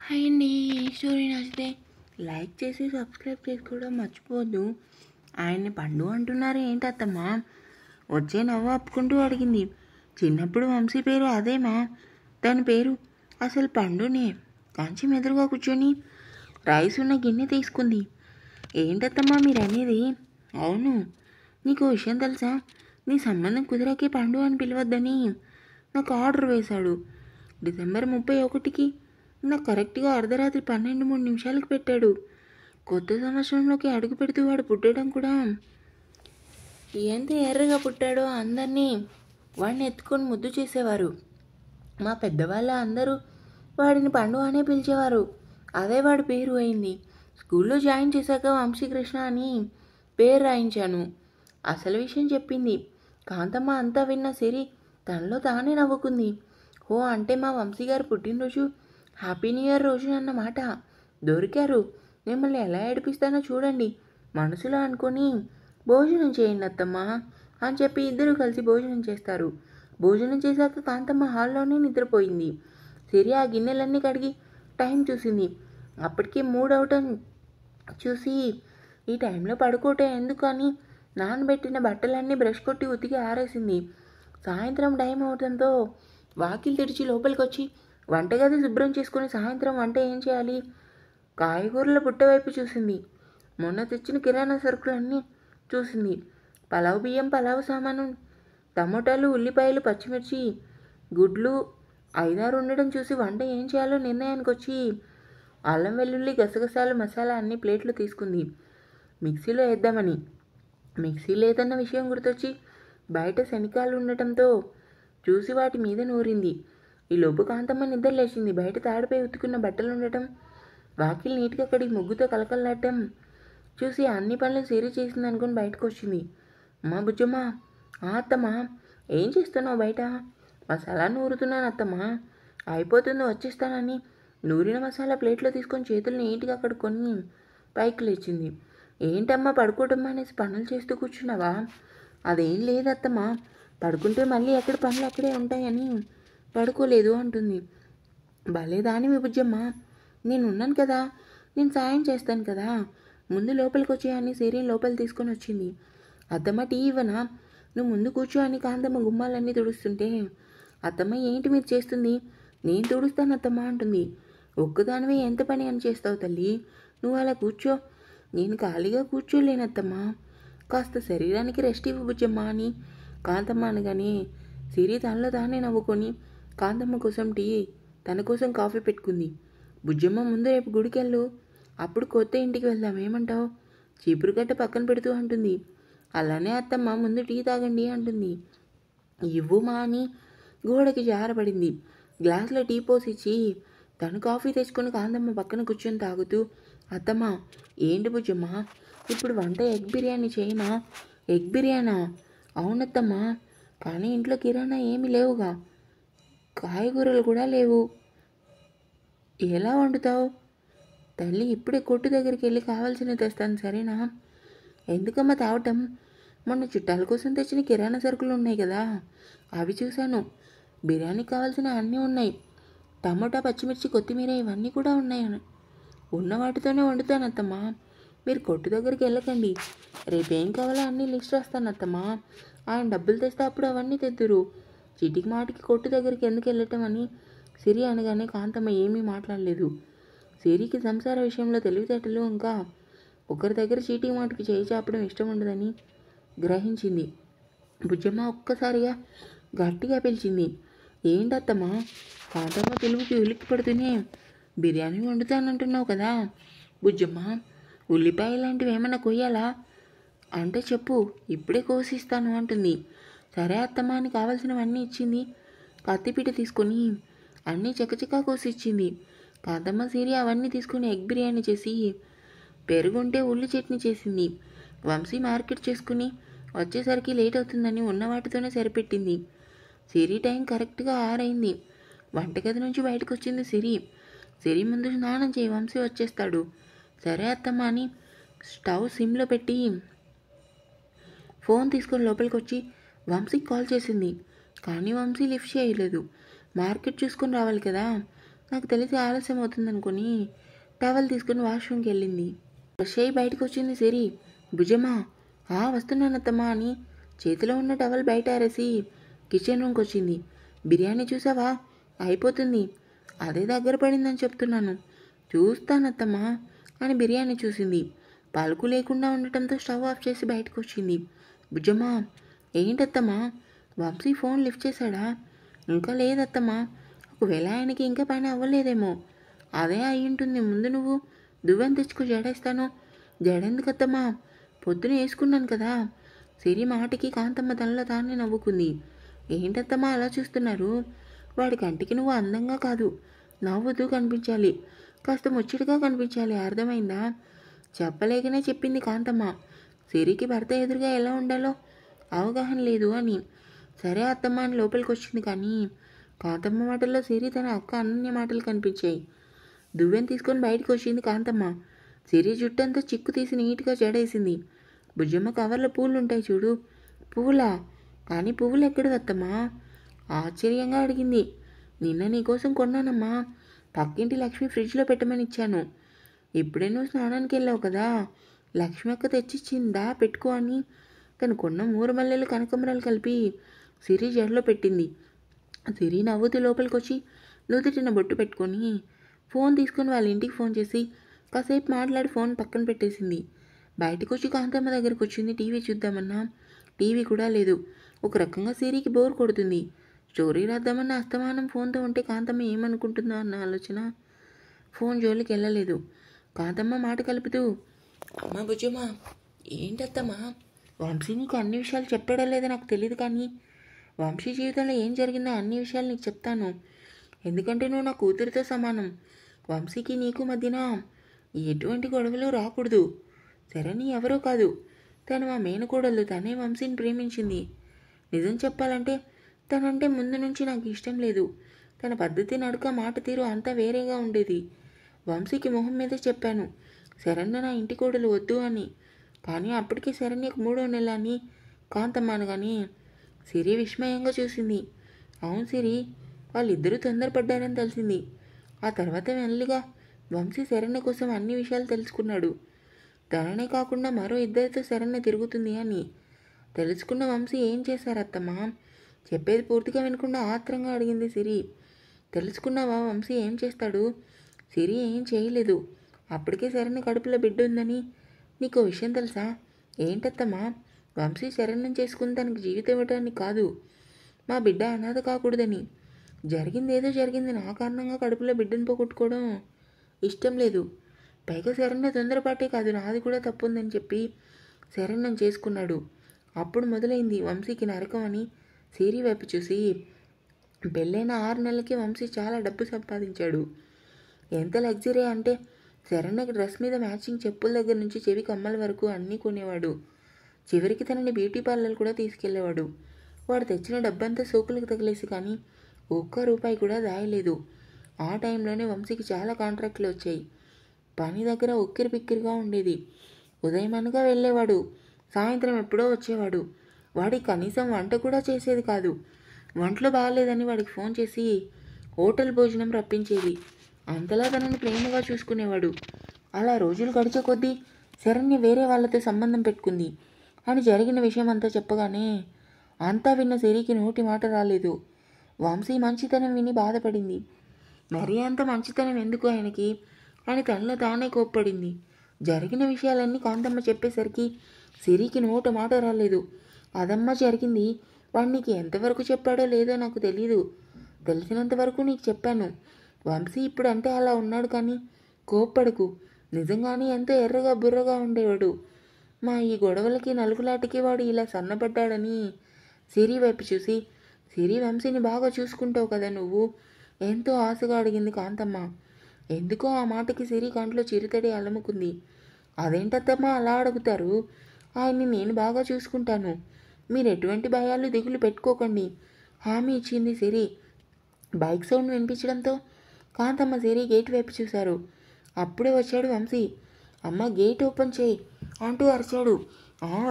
Hi అండి. ఈ story నచ్చితే లైక్ చేసి సబ్స్క్రైబ్ చేసుకోవడం మర్చిపోవద్దు. ఆయన్ని పండు అంటున్నారు ఏంటత్తమ్మా? వచ్చే నవ్వు ఆపుకుంటూ అడిగింది. చిన్నప్పుడు వంశీ పేరు అదేమా? తన పేరు అసలు పండునే. కంచెం ఎదురుగా కూర్చొని రైస్ ఉన్న గిన్నె తీసుకుంది. ఏంటత్తమ్మా మీరు అనేది? అవును, నీకు విషయం తెలుసా? నీ సంబంధం కుదిరాకే పండు అని పిలవద్దని నాకు ఆర్డర్ వేశాడు. డిసెంబర్ 31కి నాకు కరెక్ట్గా అర్ధరాత్రి 12:03 పెట్టాడు. కొత్త సంవత్సరంలోకి అడుగు పెడుతూ వాడు పుట్టడం కూడా ఎంత ఎర్రగా పుట్టాడో అందరినీ వాడిని ఎత్తుకొని ముద్దు చేసేవారు. మా పెద్దవాళ్ళ అందరూ వాడిని పండు అనే పిలిచేవారు. అదే వాడి పేరు అయింది. స్కూల్లో జాయిన్ చేశాక వంశీకృష్ణ అని పేరు రాయించాను. అసలు విషయం చెప్పింది కాంతమ్మ. అంతా విన్న సిరి తనలో తానే నవ్వుకుంది. ఓ, అంటే మా వంశీ గారు పుట్టినరోజు హ్యాపీ న్యూ ఇయర్ రోజు అన్నమాట. దొరికారు. మిమ్మల్ని ఎలా ఏడిపిస్తానో చూడండి మనసులో అనుకొని భోజనం చేయండి అత్తమ్మ అని చెప్పి ఇద్దరు కలిసి భోజనం చేస్తారు. భోజనం చేశాక కాంతమ్మ హాల్లోనే నిద్రపోయింది. సిరి ఆ గిన్నెలన్నీ కడిగి టైం చూసింది. అప్పటికి 3 అవటం చూసి ఈ టైంలో పడుకోవటం ఎందుకు అని నానబెట్టిన బట్టలన్నీ బ్రష్ కొట్టి ఉతికి ఆరేసింది. సాయంత్రం టైం అవడంతో వాకిలి తెరిచి లోపలికి వచ్చి వంటగది శుభ్రం చేసుకుని సాయంత్రం వంట ఏం చేయాలి? కాయగూరల పుట్టవైపు చూసింది. మొన్న తెచ్చిన కిరాణా సరుకులన్నీ చూసింది. పలావ్ బియ్యం, పలావ్ సామాను, టమోటాలు, ఉల్లిపాయలు, పచ్చిమిర్చి, గుడ్లు 5-6 ఉండడం చూసి వంట ఏం చేయాలో నిర్ణయానికి వచ్చి అల్లం వెల్లుల్లి గసగసాలు మసాలా అన్ని ప్లేట్లు తీసుకుంది మిక్సీలో వేద్దామని. మిక్సీ లేదన్న విషయం గుర్తొచ్చి బయట శనికాలు ఉండటంతో చూసి వాటి మీద నూరింది. ఈ లోపు కాంతమ్మ నిద్ర లేచింది. బయట తాడుపై ఉతుకున్న బట్టలు ఉండటం, వాకిలి నీట్గా కడిగి ముగ్గుతో కలకల్లాడటం చూసి అన్ని పనులు సిరి చేసింది అనుకుని బయటకు వచ్చింది. అమ్మా బుజ్జమ్మ. అత్తమ్మా, ఏం చేస్తున్నావు బయట? మసాలా నూరుతున్నాను అత్తమ్మా. అయిపోతుందో వచ్చేస్తానని నూరిన మసాలా ప్లేట్లో తీసుకొని చేతులు నీట్గా కడుక్కొని పైకి లేచింది. ఏంటమ్మా పడుకోవటమ్మా అనేసి పనులు చేస్తూ కూర్చున్నావా? అదేం లేదత్తమ్మా, పడుకుంటే మళ్ళీ ఎక్కడ పనులు అక్కడే ఉంటాయని పడుకోలేదు అంటుంది. భలే దానివి బుజ్జమ్మ, నేనున్నాను కదా, నేను సాయం చేస్తాను కదా, ముందు లోపలికి వచ్చేయని సిరి లోపల తీసుకొని వచ్చింది. అత్తమ్మ టీ ఇవ్వనా? నువ్వు ముందు కూర్చో అని కాంతమ్మ గుమ్మాలన్నీ తుడుస్తుంటే, అత్తమ్మ ఏంటి మీరు చేస్తుంది? నేను తుడుస్తాను అత్తమ్మ అంటుంది. ఒక్కదానివే ఎంత పని అని చేస్తావు తల్లి, నువ్వు అలా కూర్చో. నేను ఖాళీగా కూర్చోలేనత్తమ్మా, కాస్త శరీరానికి రెస్ట్ ఇవ్వు బుజ్జమ్మ అని కాంతమ్మ అనగానే సిరి తనలో తానే నవ్వుకొని కాంతమ్మ కోసం టీ, తన కోసం కాఫీ పెట్టుకుంది. బుజ్జమ్మ ముందు రేపు గుడికెళ్ళు, అప్పుడు కొత్త ఇంటికి వెళ్దాం, ఏమంటావు? చీపురుగడ్డ పక్కన పెడుతూ అంటుంది. అలానే అత్తమ్మ, ముందు టీ తాగండి అంటుంది. ఇవ్వు మా అని గోడకి జారబడింది. గ్లాసులో టీ పోసిచ్చి తను కాఫీ తెచ్చుకొని కాంతమ్మ పక్కన కూర్చొని తాగుతూ, అత్తమ్మ ఏంటి బుజ్జమ్మ ఇప్పుడు వంట? ఎగ్ బిర్యానీ చేయనా? ఎగ్ బిర్యానా? అవునత్తమ్మా, కానీ ఇంట్లో కిరాణా ఏమీ లేవుగా, కాయగూరలు కూడా లేవు, ఎలా వండుతావు? తల్లి ఇప్పుడే కొట్టు దగ్గరికి వెళ్ళి కావాల్సినవి తెస్తాను సరేనా? ఎందుకమ్మా తావటం? మొన్న చుట్టాల కోసం తెచ్చిన కిరాణా సరుకులు ఉన్నాయి కదా, అవి చూశాను. బిర్యానీకి కావాల్సిన అన్నీ ఉన్నాయి. టమోటా, పచ్చిమిర్చి, కొత్తిమీర ఇవన్నీ కూడా ఉన్నాయి. ఉన్న వాటితోనే వండుతాను అత్తమ్మా, మీరు కొట్టు దగ్గరికి వెళ్ళకండి. రేపేం కావాలో అన్నీ లిస్ట్ రాస్తాను అత్తమ్మా, ఆయన డబ్బులు తెస్తే అప్పుడు అవన్నీ తెద్దురు. చీటికి మాటికి కొట్టు దగ్గరికి ఎందుకు వెళ్ళటం అని సిరి అనగానే కాంతమ్మ ఏమీ మాట్లాడలేదు. సిరికి సంసార విషయంలో తెలివితేటలు ఇంకా ఒకరి దగ్గర చీటికి మాటికి చేయి చాపడం ఇష్టం ఉండదని గ్రహించింది. బుజ్జమ్మ ఒక్కసారిగా గట్టిగా పిలిచింది. ఏంటత్తమ్మా? కాంతమ్మ పిలుపుకి ఉలిక్కి పడుతూనే, బిర్యానీ వండుతానంటున్నావు కదా బుజ్జమ్మ, ఉల్లిపాయ లాంటివి ఏమైనా కొయ్యాలా అంటే చెప్పు, ఇప్పుడే కోసిస్తాను అంటుంది. సరే అత్తమ్మ అని కావాల్సినవన్నీ ఇచ్చింది. కత్తిపీట తీసుకొని అన్నీ చకచకా కోసి ఇచ్చింది. కాంతమ్మ సిరి అవన్నీ తీసుకుని ఎగ్ బిర్యానీ చేసి పెరుగుంటే ఉల్లి చట్నీ చేసింది. వంశీ మార్కెట్ చేసుకుని వచ్చేసరికి లేట్ అవుతుందని ఉన్న వాటితోనే సరిపెట్టింది. సిరి టైం కరెక్ట్గా 6 అయింది. వంటగది నుంచి బయటకు వచ్చింది సిరి. సిరి ముందు స్నానం చేయి, వంశీ వచ్చేస్తాడు. సరే అత్తమ్మ అని స్టవ్ సిమ్లో పెట్టి ఫోన్ తీసుకొని లోపలికి వచ్చి వంశీకి కాల్ చేసింది. కానీ వంశీ లిఫ్ట్ చేయలేదు. మార్కెట్ చూసుకొని రావాలి కదా, నాకు తెలిసి ఆలస్యం అవుతుందనుకొని టవల్ తీసుకుని వాష్రూమ్కి వెళ్ళింది. ఫ్రెష్ అయ్యి బయటకు వచ్చింది సిరి. భుజమా వస్తున్నానత్తమ్మా అని చేతిలో ఉన్న టవల్ బయట ఆరేసి కిచెన్ రూమ్కి వచ్చింది. బిర్యానీ చూసావా? అయిపోతుంది. అదే దగ్గర పడిందని చెప్తున్నాను. చూస్తానత్తమ్మా అని బిర్యానీ చూసింది. పలుకు లేకుండా ఉండటంతో స్టవ్ ఆఫ్ చేసి బయటకు వచ్చింది. బుజ్జమ్మా ఏంటత్తమ్మా? వంశీ ఫోన్ లిఫ్ట్ చేశాడా? ఇంకా లేదత్తమ్మా. ఒకవేళ ఆయనకి ఇంకా పని అవ్వలేదేమో. అదే అయి ఉంటుంది. ముందు నువ్వు దువ్వెన తెచ్చుకో, జడేస్తాను. జడెందుకత్తమ్మా? పొద్దున వేసుకున్నాను కదా. సిరి మాటకి కాంతమ్మ తనలో తానే నవ్వుకుంది. ఏంటత్తమ్మా అలా చూస్తున్నారు? వాడి కంటికి నువ్వు అందంగా కాదు, నవ్వుతూ కనిపించాలి, కాస్త ముచ్చటగా కనిపించాలి. అర్థమైందా? చెప్పలేకనే చెప్పింది కాంతమ్మ. సిరికి భర్త ఎదురుగా ఎలా ఉండాలో అవగాహన లేదు అని. సరే అత్తమ్మ అని లోపలికి వచ్చింది. కానీ కాంతమ్మ మాటల్లో సిరి తన అక్క అనన్య మాటలు కనిపించాయి. దువ్వెన తీసుకొని బయటకు వచ్చింది కాంతమ్మ. సిరి జుట్టంతా చిక్కు తీసి నీట్గా జడేసింది. బుజ్జమ్మ కవర్లో పూలు ఉంటాయి చూడు. పువ్వులా? కానీ పువ్వులు ఎక్కడివత్తమ్మా? ఆశ్చర్యంగా అడిగింది. నిన్న నీకోసం కొన్నానమ్మా. పక్కింటి లక్ష్మి ఫ్రిడ్జ్లో పెట్టమని ఇచ్చాను. ఇప్పుడే నువ్వు స్నానానికి వెళ్ళావు కదా, లక్ష్మి అక్క తెచ్చిచ్చిందా పెట్టుకో అని తను కొన్న 3 మల్లెలు కనకంబరాలు కలిపి సిరి జడలో పెట్టింది. సిరి నవ్వుతూ లోపలికి వచ్చి నుదుటిన బొట్టు పెట్టుకొని ఫోన్ తీసుకొని వాళ్ళ ఇంటికి ఫోన్ చేసి కాసేపు మాట్లాడి ఫోన్ పక్కన పెట్టేసింది. బయటకు వచ్చి కాంతమ్మ దగ్గరికి వచ్చింది. టీవీ చూద్దామన్నా టీవీ కూడా లేదు. ఒక రకంగా సిరికి బోర్ కొడుతుంది. స్టోరీ రాద్దామన్న అస్తమానం ఫోన్తో ఉంటే కాంతమ్మ ఏమనుకుంటుందో అన్న ఆలోచన ఫోన్ జోలికి వెళ్ళలేదు. కాంతమ్మ మాట కలుపుతూ, అమ్మ బుజ్జమ్మ ఏంటత్తమ్మా? వంశీ నీకు అన్ని విషయాలు చెప్పాడో లేదో నాకు తెలియదు, కానీ వంశీ జీవితంలో ఏం జరిగిందో అన్ని విషయాలు నీకు చెప్తాను. ఎందుకంటే నువ్వు నా కూతురితో సమానం. వంశీకి నీకు మధ్యన ఎటువంటి గొడవలు రాకూడదు. శరణి ఎవరో కాదు, తను మా మేనకోడలు. తనే వంశీని ప్రేమించింది. నిజం చెప్పాలంటే తనంటే ముందు నుంచి నాకు ఇష్టం లేదు. తన పద్ధతి, నడక, మాట తీరు అంతా వేరేగా ఉండేది. వంశీకి మొహం మీద చెప్పాను, శరణ్య నా ఇంటి కోడలు వద్దు అని. కానీ అప్పటికే శరణ్యకు 3వ నెల అని కాంతమ్మ అనగానే సిరి విస్మయంగా చూసింది. అవును సిరి, వాళ్ళిద్దరూ తొందరపడ్డారని తెలిసింది. ఆ తర్వాత మెల్లిగా వంశీ శరణ్య కోసం అన్ని విషయాలు తెలుసుకున్నాడు. తననే కాకుండా మరో 2 శరణ్య తిరుగుతుంది అని తెలుసుకున్న వంశీ ఏం చేశారత్తమ్మా? చెప్పేది పూర్తిగా వినకుండా ఆత్రంగా అడిగింది సిరి. తెలుసుకున్నావా వంశీ ఏం చేస్తాడు? సిరి ఏం చేయలేదు. అప్పటికే శరణ్య కడుపులో బిడ్డ ఉందని నీకు విషయం తెలుసా? ఏంటత్తమ్మా? వంశీ శరణ్యం చేసుకుని తనకి జీవితం ఇవ్వడానికి కాదు, మా బిడ్డ అనాథ కాకూడదని. జరిగిందేదో జరిగింది. నా కారణంగా కడుపులో బిడ్డను పోగొట్టుకోవడం ఇష్టం లేదు. పైగా శరణ్య తొందరపాటే కాదు, నాది కూడా తప్పుందని చెప్పి శరణ్యం చేసుకున్నాడు. అప్పుడు మొదలైంది వంశీకి నరకం అని సిరి వైపు చూసి, పెళ్ళైన 6 నెలలకి వంశీ చాలా డబ్బు సంపాదించాడు. ఎంత లగ్జరీ అంటే శరణ్యకి డ్రెస్ మీద మ్యాచింగ్ చెప్పుల దగ్గర నుంచి చెవి కమ్మల వరకు అన్నీ కొనేవాడు. చివరికి తనని బ్యూటీ పార్లర్ కూడా తీసుకెళ్లేవాడు. వాడు తెచ్చిన డబ్బంతా సోకులకు తగిలేసి కానీ ₹1 కూడా దాయలేదు. ఆ టైంలోనే వంశీకి చాలా కాంట్రాక్టులు వచ్చాయి. పని దగ్గర ఉక్కిరి బిక్కిరిగా ఉండేది. ఉదయం అనగా వెళ్ళేవాడు, సాయంత్రం ఎప్పుడో వచ్చేవాడు. వాడికి కనీసం వంట కూడా చేసేది కాదు. వంటలో బాగాలేదని వాడికి ఫోన్ చేసి హోటల్ భోజనం రప్పించేది. అంతలా తనని ప్రేమగా చూసుకునేవాడు. అలా రోజులు గడిచే కొద్దీ శరణ్య వేరే వాళ్ళతో సంబంధం పెట్టుకుంది అని జరిగిన విషయం అంతా చెప్పగానే అంతా విన్న సిరికి నోటి మాట రాలేదు. వంశీ మంచితనం విని బాధపడింది. మరీ అంత మంచితనం ఎందుకు ఆయనకి అని తనలో తానే కోప్పడింది. జరిగిన విషయాలన్నీ కాంతమ్మ చెప్పేసరికి సిరికి నోట మాట రాలేదు. అదమ్మా జరిగింది. వాడు నీకు ఎంతవరకు చెప్పాడో లేదో నాకు తెలీదు. తెలిసినంతవరకు నీకు చెప్పాను. వంశీ ఇప్పుడు అంటే అలా ఉన్నాడు, కానీ కోప్పడకు. నిజంగానే ఎంతో ఎర్రగా బుర్రగా ఉండేవాడు. మా ఈ గొడవలకి నలుగులాటికి వాడు ఇలా సన్నపడ్డాడని సిరి వైపు చూసి, సిరి వంశీని బాగా చూసుకుంటావు కదా నువ్వు? ఎంతో ఆశగా అడిగింది కాంతమ్మ. ఎందుకో ఆ మాటకి సిరి కంట్లో చిరుతడి అలముకుంది. అదేంటత్తమ్మా అలా అడుగుతారు? ఆయన్ని నేను బాగా చూసుకుంటాను. మీరు ఎటువంటి భయాలు దిగులు పెట్టుకోకండి హామీ ఇచ్చింది సిరి. బైక్ సౌండ్ వినిపించడంతో కాంతమ్మ సిరి గేట్ వైపు చూశారు. అప్పుడే వచ్చాడు వంశీ. అమ్మ గేట్ ఓపెన్ చేయి అంటూ అరిచాడు.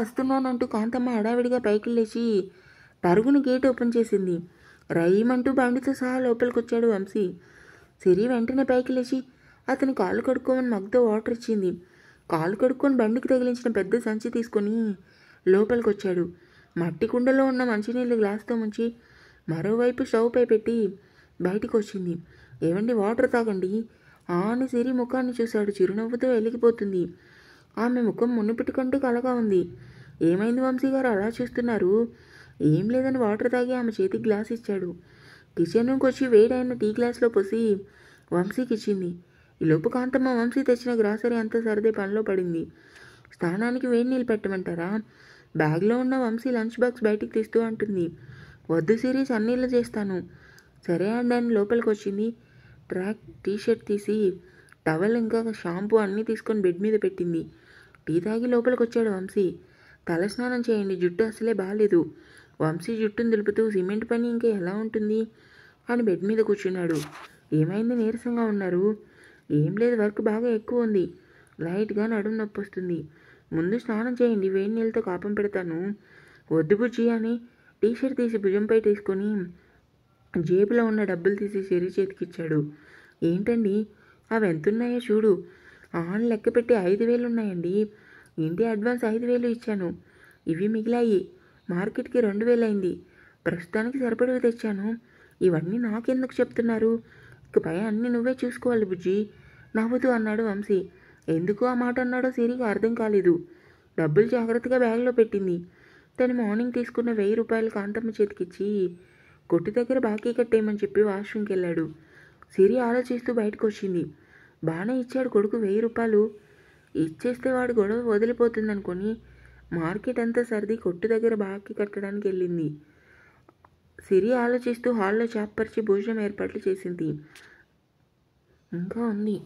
వస్తున్నానంటూ కాంతమ్మ హడావిడిగా పైకి లేచి పరుగుని గేట్ ఓపెన్ చేసింది. రైమంటూ బండితో సహా లోపలికి వచ్చాడు వంశీ. సిరి వెంటనే పైకి లేచి అతని కాళ్ళు కడుక్కోమని మగ్గుతో వాటర్ ఇచ్చింది. కాళ్ళు కడుక్కొని బండికి తగిలించిన పెద్ద సంచి తీసుకొని లోపలికి వచ్చాడు. మట్టి కుండలో ఉన్న మంచినీళ్ళు గ్లాస్తో ముంచి మరోవైపు స్టవ్ పై పెట్టి బయటికి వచ్చింది. ఏవండి, వాటర్ తాగండి అని సిరి ముఖాన్ని చూశాడు. చిరునవ్వుతో వెలిగిపోతుంది. ఆమె ముఖం మునుపటి కంటే కలగా ఉంది. ఏమైంది వంశీ గారు అలా చూస్తున్నారు? ఏం లేదని వాటర్ తాగి ఆమె చేతికి గ్లాస్ ఇచ్చాడు. కిచెన్ రూమ్కి వచ్చి వేడైన టీ గ్లాస్లో పోసి వంశీకి ఇచ్చింది. ఈలోపు కాంతమ్మ వంశీ తెచ్చిన గ్రాసరీ అంతా సర్దే పనిలో పడింది. స్నానానికి వేడి నీళ్ళు పెట్టమంటారా? బ్యాగ్లో ఉన్న వంశీ లంచ్ బాక్స్ బయటికి తీస్తూ అంటుంది. వద్దు సిరి, సన్నీళ్ళు చేస్తాను. సరే అండి అని లోపలికి వచ్చింది. ట్రాక్ టీషర్ట్ తీసి టవల్ ఇంకా షాంపూ అన్నీ తీసుకొని బెడ్ మీద పెట్టింది. టీ తాగి లోపలికి వచ్చాడు వంశీ. తలస్నానం చేయండి, జుట్టు అసలే బాగాలేదు. వంశీ జుట్టును దులుపుతూ సిమెంట్ పని ఇంకా ఎలా ఉంటుంది అని బెడ్ మీద కూర్చున్నాడు. ఏమైంది, నీరసంగా ఉన్నారు? ఏం లేదు, వర్క్ బాగా ఎక్కువ ఉంది. లైట్గా నడుము నొప్పి వస్తుంది. ముందు స్నానం చేయండి, వేడి నీళ్ళతో కాపం పెడతాను. వద్దు బుజ్జి అని టీషర్ట్ తీసి భుజంపై తీసుకొని జేబులో ఉన్న డబ్బులు తీసి సిరి చేతికిచ్చాడు. ఏంటండి అవి ఎంతున్నాయో చూడు. ఆన్ లెక్క పెట్టి 5,000 ఉన్నాయండి. ఇంటి అడ్వాన్స్ 5,000 ఇచ్చాను. ఇవి మిగిలాయి. మార్కెట్కి 2,000 అయింది. ప్రస్తుతానికి సరిపడవి తెచ్చాను. ఇవన్నీ నాకెందుకు చెప్తున్నారు? ఇకపై అన్నీ నువ్వే చూసుకోవాలి బుజ్జి నవ్వుతూ అన్నాడు వంశీ. ఎందుకు ఆ మాట అన్నాడో సిరికి అర్థం కాలేదు. డబ్బులు జాగ్రత్తగా బ్యాగ్లో పెట్టింది. తను మార్నింగ్ తీసుకున్న 1,000 రూపాయలు కాంతమ్మ చేతికిచ్చి కొట్టు దగ్గర బాకీ కట్టేయమని చెప్పి వాష్రూమ్కి వెళ్ళాడు. సిరి ఆలోచిస్తూ బయటకు వచ్చింది. బాగానే ఇచ్చాడు కొడుకు 1,000 రూపాయలు. ఇచ్చేస్తే వాడు గొడవ వదిలిపోతుందనుకొని మార్కెట్ అంతా సర్ది కొట్టు దగ్గర బాకీ కట్టడానికి వెళ్ళింది. సిరి ఆలోచిస్తూ హాల్లో చాపర్చి భోజనం ఏర్పాట్లు చేసింది. ఇంకా ఉంది.